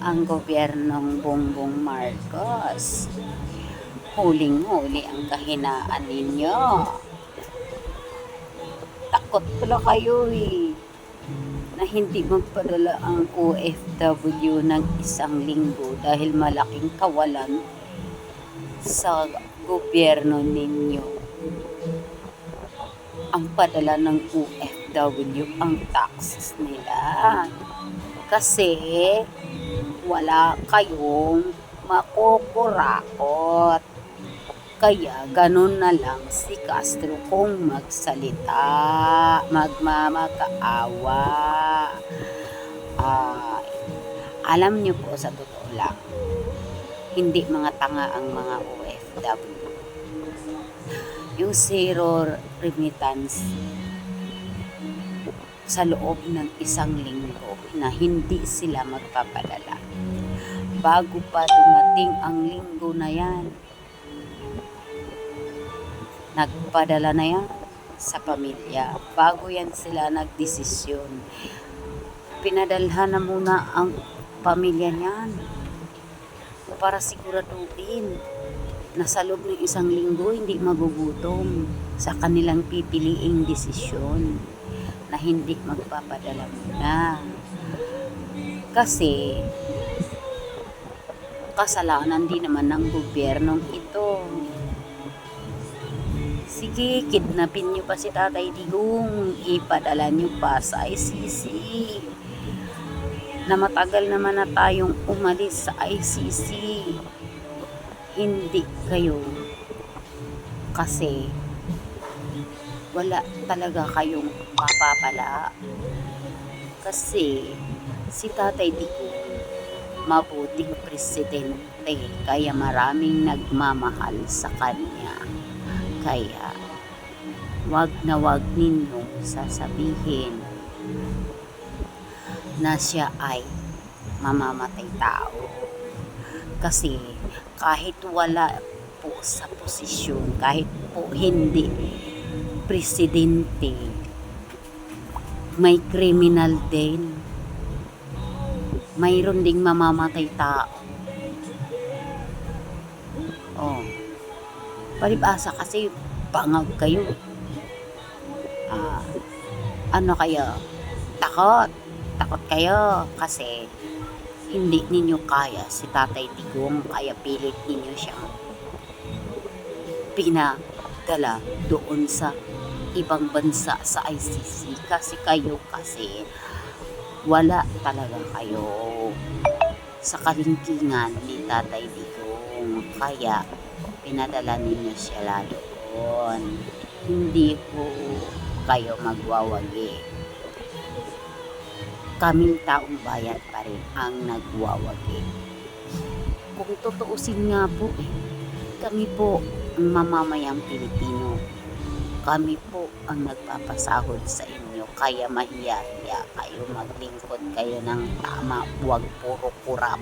ang gobyernong Bongbong Marcos. Huling-huli ang kahinaan ninyo. Takot pala kayo na hindi magpadala ang OFW ng isang linggo dahil malaking kawalan sa gobyerno ninyo. Ang padala ng OFW ang taxes nila. Kasi wala kayong makukurakot. Kaya ganun na lang si Castro kung magsalita, magmamakaawa. Alam niyo po, sa totoo lang, hindi mga tanga ang mga OFW. Yung zero remittance sa loob ng isang linggo na hindi sila magpapadala. Bago pa dumating ang linggo na yan, nagpadala na yan sa pamilya. Bago yan sila nagdesisyon, pinadalhan na muna ang pamilya niyan para siguraduhin na sa loob ng isang linggo hindi magugutom sa kanilang pipiliing desisyon na hindi magpapadala muna. Kasi kasalanan din naman ng gobyernong ito. Sige, kidnapin nyo pa si Tatay Digong, ipadala nyo pa sa ICC. Na matagal naman na tayong umalis sa ICC. Hindi kayo, kasi wala talaga kayong mapapala. Kasi si Tatay Digong mabuting presidente, kaya maraming nagmamahal sa kanya. Kaya wag na wag ninyong sasabihin na siya ay mamamatay tao. Kasi kahit wala po sa posisyon, kahit po hindi presidente, may criminal din. Mayroon ding mamamatay tao. Palibasa kasi bangag kayo. Ano kayo? Takot kayo kasi hindi ninyo kaya si Tatay Digong, kaya pilit ninyo siyang pinadala doon sa ibang bansa sa ICC kasi wala talaga kayo sa kalingkingan ni Tatay Digong, kaya pinadala ninyo siya doon. Hindi po kayo magwawagi. Kaming taong bayan pa rin ang nagwawagi. Kung tutuusin nga po kami po ang mamamayang Pilipino. Kami po ang nagpapasahod sa inyo, kaya mahiya-hiya kayo, maglingkod kayo ng tama, huwag puro kurap.